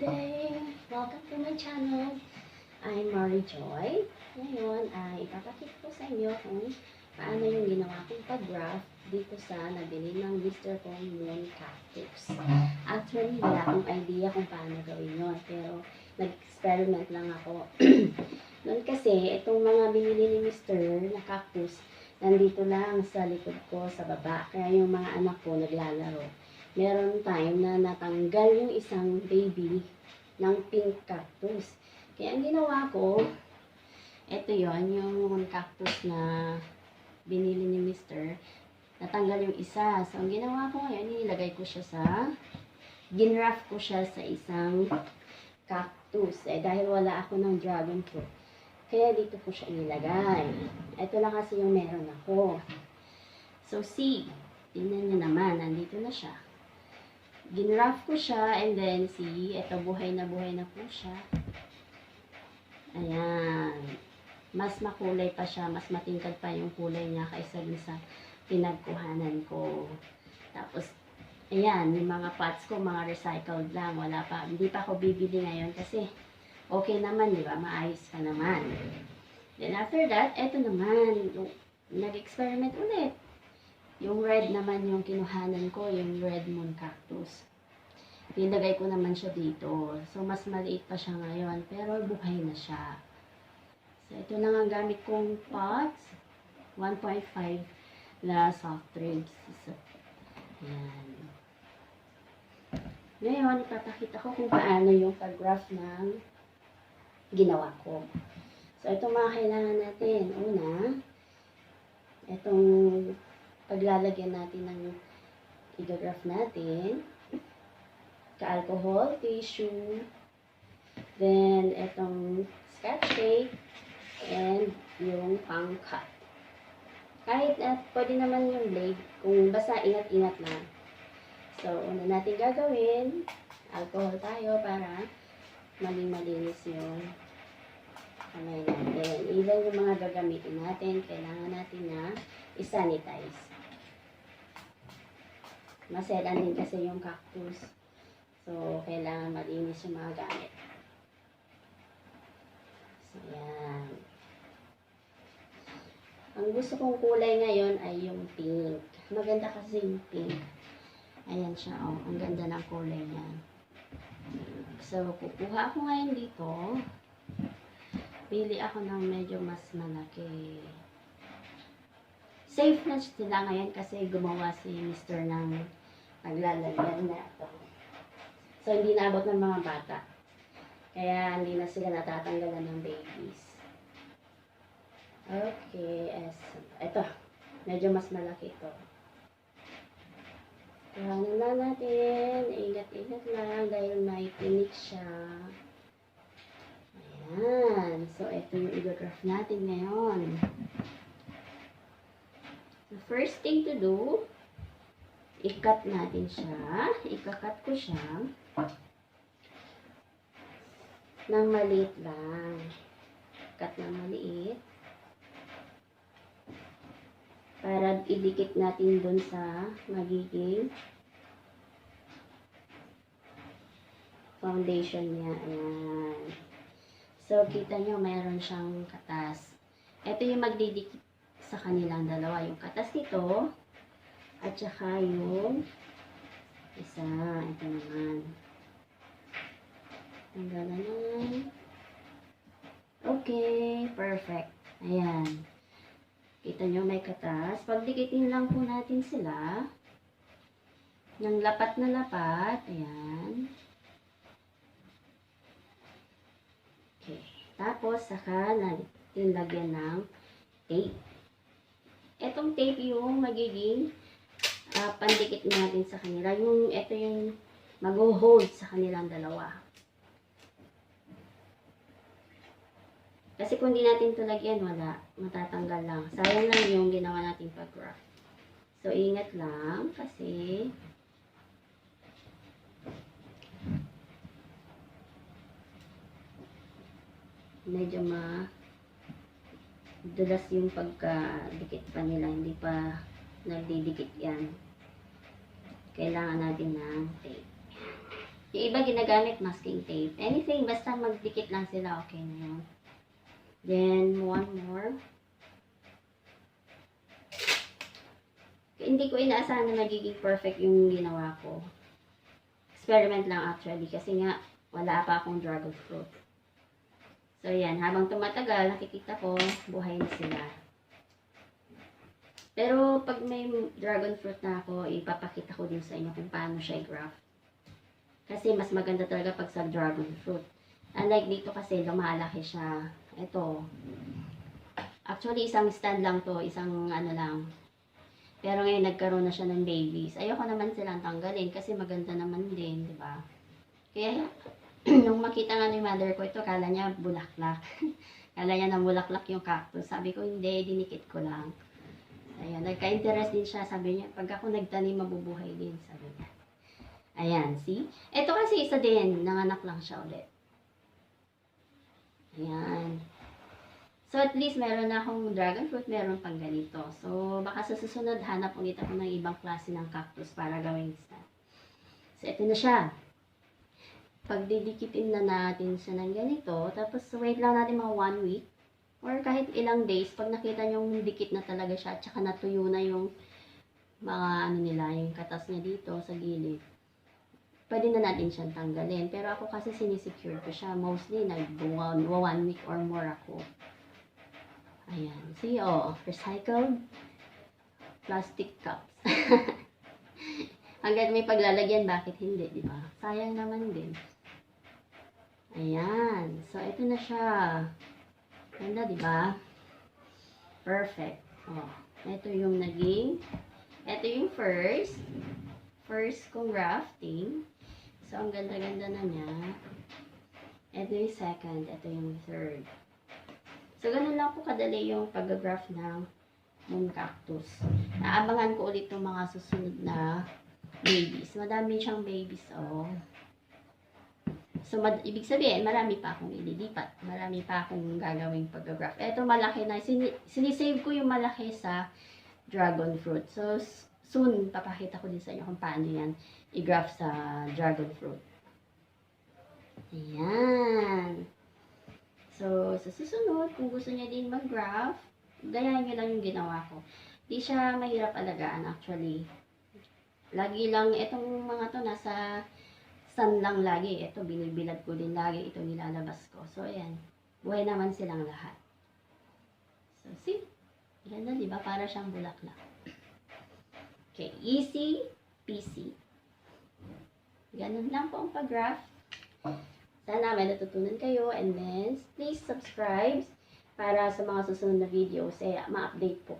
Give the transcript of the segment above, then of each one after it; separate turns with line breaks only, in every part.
day! Welcome to my channel. I'm Mary Joy. Ngayon ay ipapakita ko sa inyo kung paano yung ginawa kong pag-graft dito sa nabili ng Mr. kong moon cactus. Actually, wala akong idea kung paano gawin yun. Pero nag-experiment lang ako. Noon kasi, itong mga binili ni Mr. na cactus, nandito lang sa likod ko sa baba. Kaya yung mga anak ko naglalaro. Meron time na natanggal yung isang baby ng pink cactus. Kaya ang ginawa ko, ito yon yung cactus na binili ni Mr. Natanggal yung isa. So, ang ginawa ko ngayon, nilagay ko siya ginraft ko siya sa isang cactus. Dahil wala ako ng dragon fruit. Kaya dito ko siya ilagay. Ito lang kasi yung meron ako. So, see, tingnan nyo naman, nandito na siya. Ginraft ko siya, and then, see, ito, buhay na po siya. Ayan. Mas makulay pa siya, mas matingkad pa yung kulay niya kaysa dun sa pinagkuhanan ko. Tapos, ayan, yung mga pots ko, mga recycled lang, wala pa. Hindi pa ako bibili ngayon kasi okay naman, di ba? Maayos ka naman. Then, after that, eto naman, nag-experiment ulit. Yung red naman yung kinuhanan ko, yung red moon cactus. Nilagay ko naman siya dito. So, mas maliit pa siya ngayon, pero buhay na siya. So, ito lang ang gamit kong pots. 1.5 na soft drinks. So, ayan. Ngayon, ipapakita ko kung paano yung pag-graft ng ginawa ko. So, ito mga kailangan natin. Una, itong paglalagyan natin ng i-graft natin, ka-alcohol, tissue, then itong scotch tape, and yung pang-cut. Kahit pwede naman yung blade, kung basta ingat-ingat lang. So, una natin gagawin, alcohol tayo para maging malinis yung kamay natin. Even yung mga gagamitin natin, kailangan natin na i-sanitize. Maselan din kasi yung cactus. So, kailangan malinis yung mga gamit. So, yan. Ang gusto kong kulay ngayon ay yung pink. Maganda kasi yung pink. Ayan siya, oh. Ang ganda ng kulay niya. So, kukuha ako ngayon dito. Pili ako ng medyo mas malaki. Safe na sila ngayon kasi gumawa si Mr. ng naglalagyan na ito. So, hindi naabot ng mga bata. Kaya, hindi na sila natatanggalan ng babies. Okay, ito. Medyo mas malaki ito. Kuhanin lang natin. Ingat-ingat lang dahil may tinik siya. Ayan. So, ito yung i-graft natin ngayon. The first thing to do, i-cut natin siya. Ika-cut ko siya ng maliit lang. Cut ng maliit. Para idikit natin dun sa magiging foundation niya. Ayan. So, kita nyo, mayroon siyang katas. Ito yung magdidikit sa kanilang dalawa. Yung katas nito, at saka yung isa. Ito naman. Tanggalan naman. Okay. Perfect. Ayan. Kita nyo may katas. Pagdikitin lang po natin sila. Ng lapat na lapat. Ayan. Okay. Tapos, saka natin lagyan ng tape. Etong tape yung magiging pandikit natin sa kanila. Ito yung mag-hold sa kanilang dalawa. Kasi kung di natin ito lagyan, wala. Matatanggal lang. Sayang lang yung ginawa natin pag-graft. So, ingat lang kasi medyo dulas yung pagkadikit pa nila. Hindi pa nagdidikit yan. Kailangan natin ng tape. Yung iba ginagamit masking tape. Anything, basta magdikit lang sila, okay na yun. Then, one more. Hindi ko inaasahan na magiging perfect yung ginawa ko. Experiment lang actually, kasi nga, wala pa akong dragon fruit. So, yan. Habang tumatagal, nakikita ko, buhay na sila. Pero, pag may dragon fruit na ako, ipapakita ko din sa inyo kung paano siya i-graft. Kasi, mas maganda talaga pag sa dragon fruit. Unlike dito kasi, lumalaki siya. Ito. Actually, isang stand lang to. Isang ano lang. Pero ngayon, nagkaroon na siya ng babies. Ayoko naman silang tanggalin kasi maganda naman din, di ba? Kaya, nung makita nga ni mother ko ito, kala niya bulaklak. Kala niya na bulaklak yung cactus. Sabi ko, hindi, dinikit ko lang. Ayan, nagka-interest din siya. Sabi niya, pag ako nagtanim, mabubuhay din. Sabi niya. Ayan, see? Ito kasi isa din. Nanganak lang siya ulit. Ayan. So, at least meron na akong dragon fruit. Meron pang ganito. So, baka sa susunod, hanap ulit ako ng ibang klase ng cactus para gawing stand. So, ito na siya. Pagdidikitin na natin siya ng ganito. Tapos, wait lang natin mga 1 week. Or kahit ilang days, pag nakita nyo dikit na talaga siya, at saka natuyo na yung mga ano nila, yung katas niya dito sa gilid, pwede na natin siyang tanggalin. Pero ako kasi sinisecure ko siya. Mostly, nag-1 week or more ako. Ayan. See, oh, recycled plastic cups. Hanggang may paglalagyan, bakit hindi, di ba? Sayang naman din. Ayan. So, ito na siya. Ganda, di ba? Perfect. Oh, ito yung naging, ito yung first kong grafting. So, ang ganda-ganda na niya. Ito yung second, ito yung third. So, ganun lang po kadali yung pag-graft ng cactus. Naabangan ko ulit yung mga susunod na babies. Madami siyang babies, oh. So, ibig sabihin, marami pa akong ililipat. Marami pa akong gagawing pag-graft. Ito, malaki na. Sinisave ko yung malaki sa dragon fruit. So, soon, papakita ko din sa inyo kung paano yan i-graft sa dragon fruit. Ayan. So, sa susunod, kung gusto niya din mag-graft, gayahin nyo lang yung ginawa ko. Di siya mahirap alagaan, actually. Lagi lang, itong mga to, nasa sun lang lagi. Ito, binibilad ko din lagi. Ito, nilalabas ko. So, ayan. Buhay naman silang lahat. So, see? Ganda, diba? Para siyang bulaklak. Okay. Easy peasy. Ganun lang po ang pag-graft. Sana may natutunan kayo. And then, please subscribe para sa mga susunod na videos. Eh, ma-update po.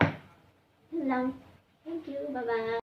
Yun lang. Thank you. Bye-bye.